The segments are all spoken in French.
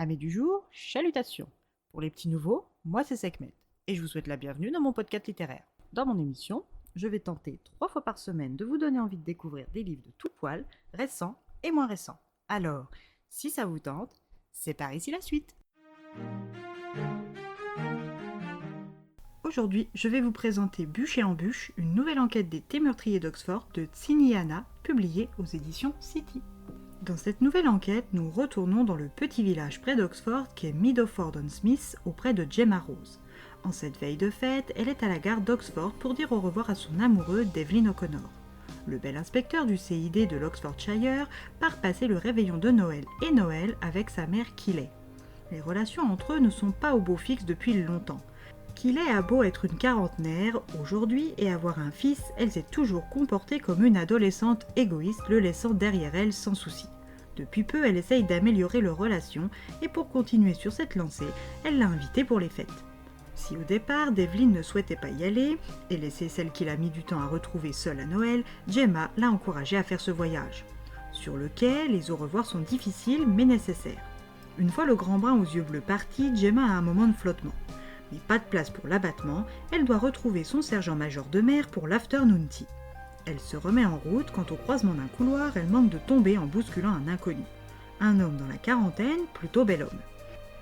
Amis du jour, chalutations. Pour les petits nouveaux, moi c'est Sekhmet et je vous souhaite la bienvenue dans mon podcast littéraire. Dans mon émission, je vais tenter 3 fois par semaine de vous donner envie de découvrir des livres de tout poil, récents et moins récents. Alors, si ça vous tente, c'est par ici la suite. Aujourd'hui, je vais vous présenter Bûche et Embûche, une nouvelle enquête des thés meurtriers d'Oxford de Tsini Hannah, publiée aux éditions City. Dans cette nouvelle enquête, nous retournons dans le petit village près d'Oxford qu'est Meadowford-on-Smith auprès de Gemma Rose. En cette veille de fête, elle est à la gare d'Oxford pour dire au revoir à son amoureux Devlin O'Connor. Le bel inspecteur du CID de l'Oxfordshire part passer le réveillon de Noël et Noël avec sa mère Kiley. Les relations entre eux ne sont pas au beau fixe depuis longtemps. Kiley a beau être une quarantenaire aujourd'hui et avoir un fils, elle s'est toujours comportée comme une adolescente égoïste, le laissant derrière elle sans souci. Depuis peu, elle essaye d'améliorer leur relation et pour continuer sur cette lancée, elle l'a invité pour les fêtes. Si au départ, Devlin ne souhaitait pas y aller et laisser celle qu'il a mis du temps à retrouver seule à Noël, Gemma l'a encouragée à faire ce voyage. Sur le quai, les au revoir sont difficiles mais nécessaires. Une fois le grand brun aux yeux bleus parti, Gemma a un moment de flottement. Mais pas de place pour l'abattement, elle doit retrouver son sergent-major de mer pour l'afternoon tea. Elle se remet en route quand au croisement d'un couloir, elle manque de tomber en bousculant un inconnu. Un homme dans la quarantaine, plutôt bel homme.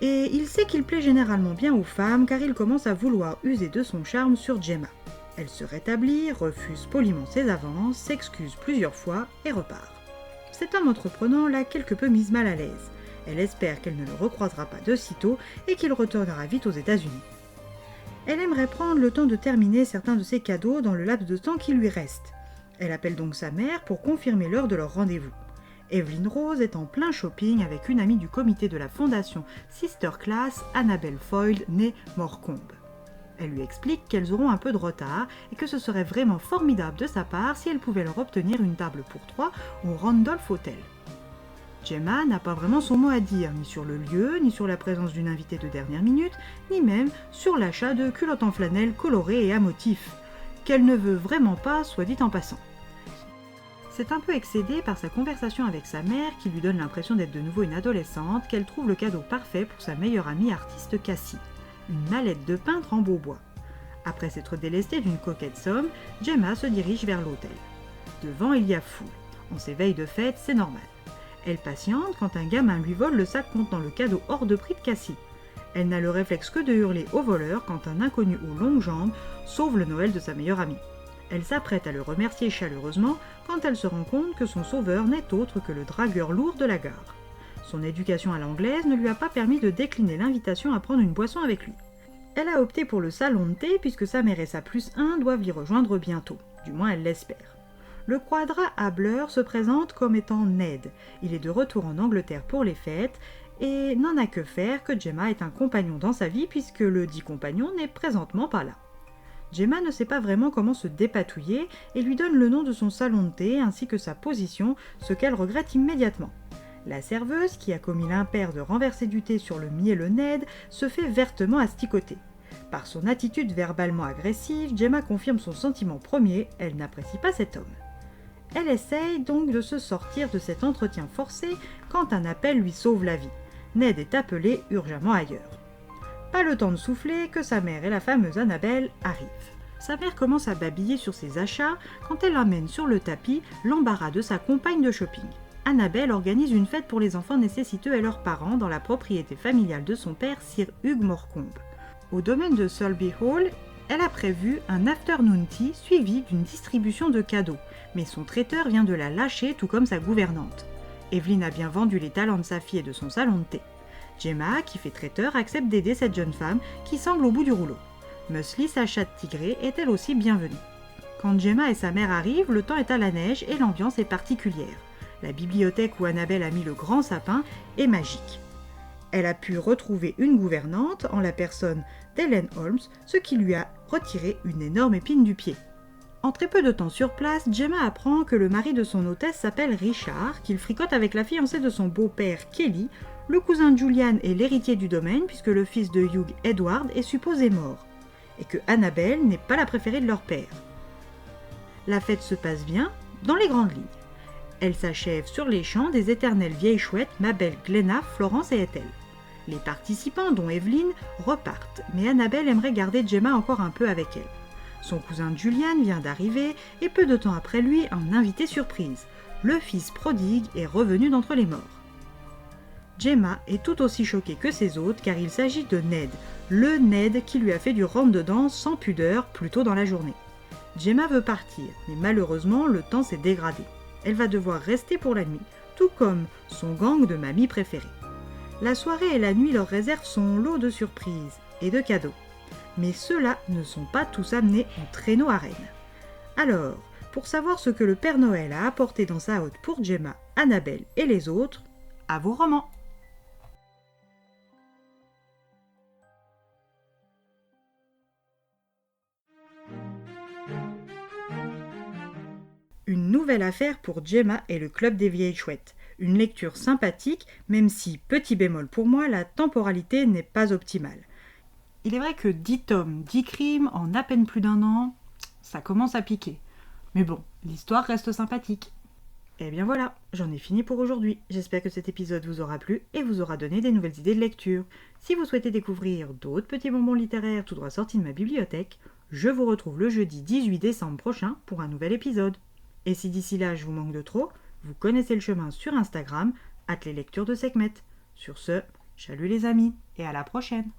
Et il sait qu'il plaît généralement bien aux femmes car il commence à vouloir user de son charme sur Gemma. Elle se rétablit, refuse poliment ses avances, s'excuse plusieurs fois et repart. Cet homme entreprenant l'a quelque peu mise mal à l'aise. Elle espère qu'elle ne le recroisera pas de sitôt et qu'il retournera vite aux États-Unis. Elle aimerait prendre le temps de terminer certains de ses cadeaux dans le laps de temps qui lui reste. Elle appelle donc sa mère pour confirmer l'heure de leur rendez-vous. Evelyn Rose est en plein shopping avec une amie du comité de la fondation Sister Class, Annabelle Foyle, née Morcombe. Elle lui explique qu'elles auront un peu de retard et que ce serait vraiment formidable de sa part si elle pouvait leur obtenir une table pour 3 au Randolph Hotel. Gemma n'a pas vraiment son mot à dire, ni sur le lieu, ni sur la présence d'une invitée de dernière minute, ni même sur l'achat de culottes en flanelle colorées et à motifs, qu'elle ne veut vraiment pas, soit dit en passant. C'est un peu excédée par sa conversation avec sa mère, qui lui donne l'impression d'être de nouveau une adolescente, qu'elle trouve le cadeau parfait pour sa meilleure amie artiste Cassie, une mallette de peintre en beau bois. Après s'être délestée d'une coquette somme, Gemma se dirige vers l'hôtel. Devant, il y a foule. En ces veilles de fête, c'est normal. Elle patiente quand un gamin lui vole le sac contenant le cadeau hors de prix de Cassie. Elle n'a le réflexe que de hurler au voleur quand un inconnu aux longues jambes sauve le Noël de sa meilleure amie. Elle s'apprête à le remercier chaleureusement quand elle se rend compte que son sauveur n'est autre que le dragueur lourd de la gare. Son éducation à l'anglaise ne lui a pas permis de décliner l'invitation à prendre une boisson avec lui. Elle a opté pour le salon de thé puisque sa mère et sa +1 doivent l'y rejoindre bientôt, du moins elle l'espère. Le quadra Habler se présente comme étant Ned. Il est de retour en Angleterre pour les fêtes et n'en a que faire que Gemma est un compagnon dans sa vie puisque le dit compagnon n'est présentement pas là. Gemma ne sait pas vraiment comment se dépatouiller et lui donne le nom de son salon de thé ainsi que sa position, ce qu'elle regrette immédiatement. La serveuse, qui a commis l'impair de renverser du thé sur le mielleux Ned, se fait vertement asticoter. Par son attitude verbalement agressive, Gemma confirme son sentiment premier, elle n'apprécie pas cet homme. Elle essaye donc de se sortir de cet entretien forcé quand un appel lui sauve la vie. Ned est appelé urgemment ailleurs. Pas le temps de souffler que sa mère et la fameuse Annabelle arrivent. Sa mère commence à babiller sur ses achats quand elle amène sur le tapis l'embarras de sa compagne de shopping. Annabelle organise une fête pour les enfants nécessiteux et leurs parents dans la propriété familiale de son père, Sir Hugh Morcombe. Au domaine de Sulby Hall, elle a prévu un afternoon tea suivi d'une distribution de cadeaux, mais son traiteur vient de la lâcher tout comme sa gouvernante. Evelyn a bien vendu les talents de sa fille et de son salon de thé. Gemma, qui fait traiteur, accepte d'aider cette jeune femme qui semble au bout du rouleau. Muesli, sa chatte tigrée, est elle aussi bienvenue. Quand Gemma et sa mère arrivent, le temps est à la neige et l'ambiance est particulière. La bibliothèque où Annabelle a mis le grand sapin est magique. Elle a pu retrouver une gouvernante en la personne d'Ellen Holmes, ce qui lui a retiré une énorme épine du pied. En très peu de temps sur place, Gemma apprend que le mari de son hôtesse s'appelle Richard, qu'il fricote avec la fiancée de son beau-père Kelly, le cousin de Julian est l'héritier du domaine puisque le fils de Hugh, Edward, est supposé mort, et que Annabelle n'est pas la préférée de leur père. La fête se passe bien, dans les grandes lignes. Elle s'achève sur les champs des éternelles vieilles chouettes Mabel, Glenna, Florence et Ethel. Les participants, dont Evelyne, repartent, mais Annabelle aimerait garder Gemma encore un peu avec elle. Son cousin Julian vient d'arriver, et peu de temps après lui, un invité surprise. Le fils prodigue est revenu d'entre les morts. Gemma est tout aussi choquée que ses autres car il s'agit de Ned, le Ned qui lui a fait du round de danse sans pudeur plus tôt dans la journée. Gemma veut partir, mais malheureusement le temps s'est dégradé. Elle va devoir rester pour la nuit, tout comme son gang de mamies préférées. La soirée et la nuit leur réservent son lot de surprises et de cadeaux. Mais ceux-là ne sont pas tous amenés en traîneau à Rennes. Alors, pour savoir ce que le Père Noël a apporté dans sa hotte pour Gemma, Annabelle et les autres, à vos romans. Une nouvelle affaire pour Gemma et le Club des Vieilles Chouettes. Une lecture sympathique, même si, petit bémol pour moi, la temporalité n'est pas optimale. Il est vrai que 10 tomes, 10 crimes en à peine plus d'un an, ça commence à piquer. Mais bon, l'histoire reste sympathique. Et bien voilà, j'en ai fini pour aujourd'hui. J'espère que cet épisode vous aura plu et vous aura donné des nouvelles idées de lecture. Si vous souhaitez découvrir d'autres petits bonbons littéraires tout droit sortis de ma bibliothèque, je vous retrouve le jeudi 18 décembre prochain pour un nouvel épisode. Et si d'ici là je vous manque de trop, vous connaissez le chemin sur Instagram, @leslectures de Sekhmet. Sur ce, salut les amis et à la prochaine.